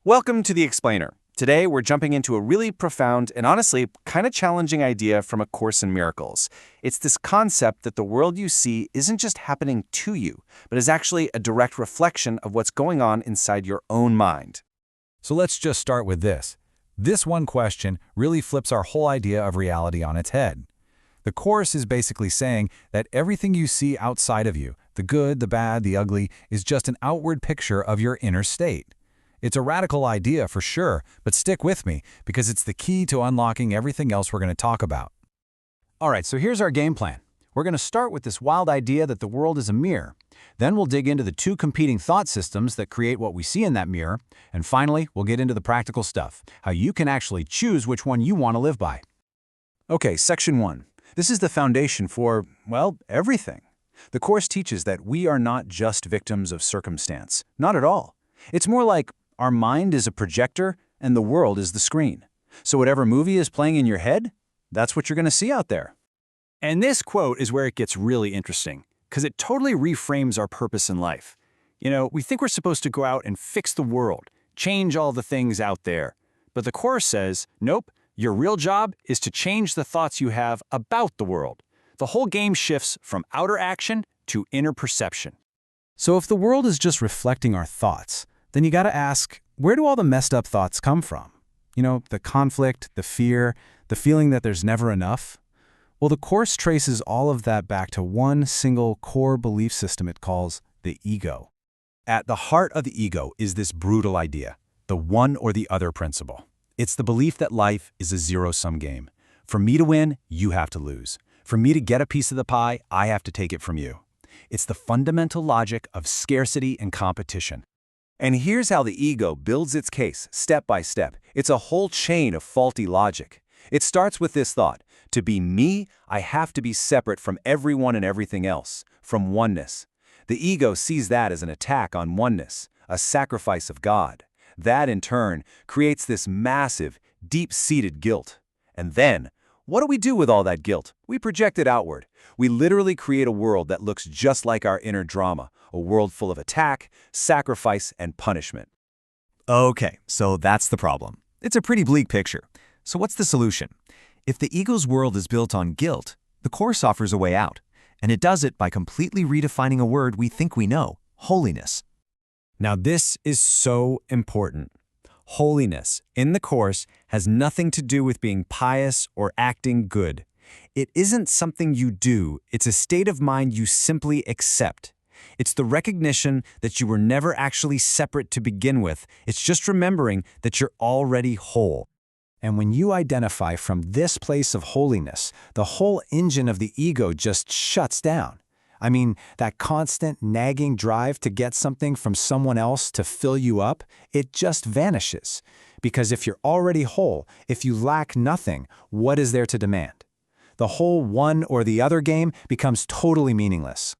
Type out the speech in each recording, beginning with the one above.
Welcome to The Explainer. Today, we're jumping into a really profound and honestly kind of challenging idea from A Course in Miracles. It's this concept that the world you see isn't just happening to you, but is actually a direct reflection of what's going on inside your own mind. So let's just start with this. This one question really flips our whole idea of reality on its head. The Course is basically saying that everything you see outside of you, the good, the bad, the ugly, is just an outward picture of your inner state. It's a radical idea for sure, but stick with me because it's the key to unlocking everything else we're going to talk about. All right, so here's our game plan. We're going to start with this wild idea that the world is a mirror. Then we'll dig into the two competing thought systems that create what we see in that mirror. And finally, we'll get into the practical stuff, how you can actually choose which one you want to live by. Okay, Section 1. This is the foundation for, well, everything. The Course teaches that we are not just victims of circumstance. Not at all. It's more like our mind is a projector and the world is the screen. So whatever movie is playing in your head, that's what you're going to see out there. And this quote is where it gets really interesting, because it totally reframes our purpose in life. We think we're supposed to go out and fix the world, change all the things out there. But the Course says, nope, your real job is to change the thoughts you have about the world. The whole game shifts from outer action to inner perception. So if the world is just reflecting our thoughts, then you got to ask, where do all the messed up thoughts come from? The conflict, the fear, the feeling that there's never enough? Well, the Course traces all of that back to one single core belief system it calls the ego. At the heart of the ego is this brutal idea, the one or the other principle. It's the belief that life is a zero-sum game. For me to win, you have to lose. For me to get a piece of the pie, I have to take it from you. It's the fundamental logic of scarcity and competition. And here's how the ego builds its case, step by step. It's a whole chain of faulty logic. It starts with this thought: to be me, I have to be separate from everyone and everything else, from oneness. The ego sees that as an attack on oneness, a sacrifice of God. That, in turn, creates this massive, deep-seated guilt. And then, what do we do with all that guilt? We project it outward. We literally create a world that looks just like our inner drama, a world full of attack, sacrifice, and punishment. Okay, so that's the problem. It's a pretty bleak picture. So what's the solution? If the ego's world is built on guilt, the Course offers a way out. And it does it by completely redefining a word we think we know: holiness. Now this is so important. Holiness, in the Course, has nothing to do with being pious or acting good. It isn't something you do, it's a state of mind you simply accept. It's the recognition that you were never actually separate to begin with. It's just remembering that you're already whole. And when you identify from this place of holiness, the whole engine of the ego just shuts down. That constant nagging drive to get something from someone else to fill you up, it just vanishes. Because if you're already whole, if you lack nothing, what is there to demand? The whole one or the other game becomes totally meaningless.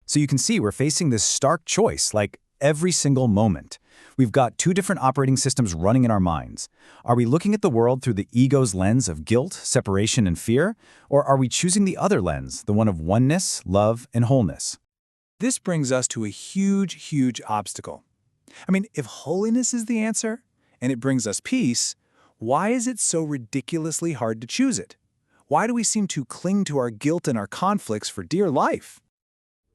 So you can see we're facing this stark choice, like every single moment. We've got two different operating systems running in our minds. Are we looking at the world through the ego's lens of guilt, separation, and fear? Or are we choosing the other lens, the one of oneness, love, and wholeness? This brings us to a huge obstacle. If holiness is the answer, and it brings us peace, why is it so ridiculously hard to choose it? Why do we seem to cling to our guilt and our conflicts for dear life?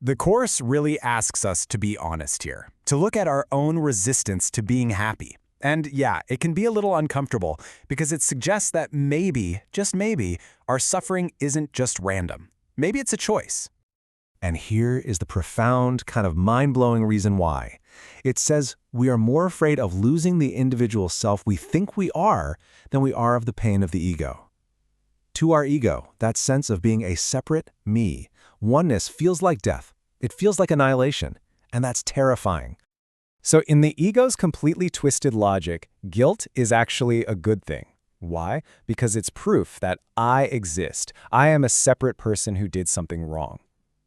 The Course really asks us to be honest here, to look at our own resistance to being happy. And yeah, it can be a little uncomfortable because it suggests that maybe, just maybe, our suffering isn't just random. Maybe it's a choice. And here is the profound, kind of mind-blowing reason why. It says we are more afraid of losing the individual self we think we are than we are of the pain of the ego. To our ego, that sense of being a separate me, oneness feels like death. It feels like annihilation, and that's terrifying. So in the ego's completely twisted logic, guilt is actually a good thing. Why? Because it's proof that I exist. I am a separate person who did something wrong.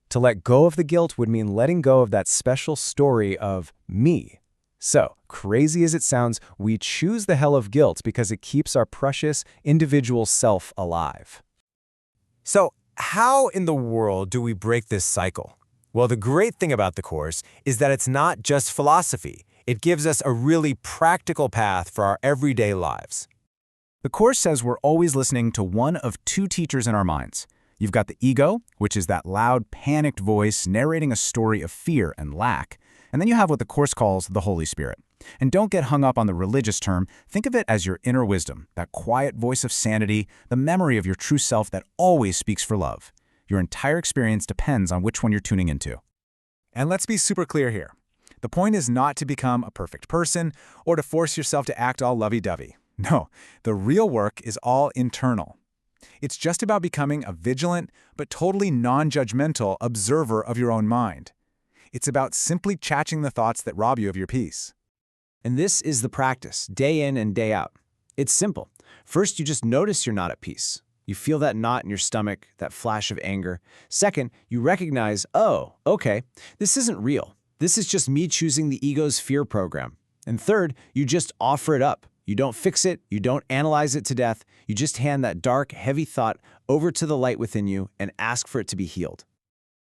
To let go of the guilt would mean letting go of that special story of me. So, crazy as it sounds, we choose the hell of guilt because it keeps our precious individual self alive. So, how in the world do we break this cycle? Well, the great thing about the Course is that it's not just philosophy. It gives us a really practical path for our everyday lives. The Course says we're always listening to one of two teachers in our minds. You've got the ego, which is that loud, panicked voice narrating a story of fear and lack. And then you have what the Course calls the Holy Spirit. And don't get hung up on the religious term. Think of it as your inner wisdom, that quiet voice of sanity, the memory of your true self that always speaks for love. Your entire experience depends on which one you're tuning into. And let's be super clear here. The point is not to become a perfect person or to force yourself to act all lovey-dovey. No, the real work is all internal. It's just about becoming a vigilant but totally non-judgmental observer of your own mind. It's about simply catching the thoughts that rob you of your peace. And this is the practice, day in and day out. It's simple. First, you just notice you're not at peace. You feel that knot in your stomach, that flash of anger. Second, you recognize, oh, okay, this isn't real. This is just me choosing the ego's fear program. And third, you just offer it up. You don't fix it, you don't analyze it to death, you just hand that dark, heavy thought over to the light within you and ask for it to be healed.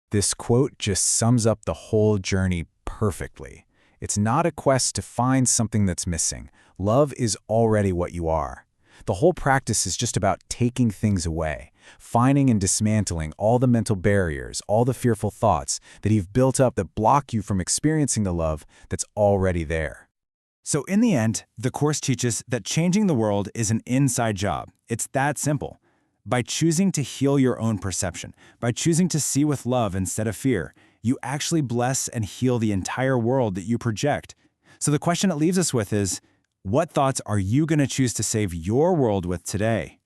This quote just sums up the whole journey perfectly. It's not a quest to find something that's missing. Love is already what you are. The whole practice is just about taking things away, finding and dismantling all the mental barriers, all the fearful thoughts that you've built up that block you from experiencing the love that's already there. So in the end, the Course teaches that changing the world is an inside job. It's that simple. By choosing to heal your own perception, by choosing to see with love instead of fear, you actually bless and heal the entire world that you project. So the question it leaves us with is, what thoughts are you going to choose to save your world with today?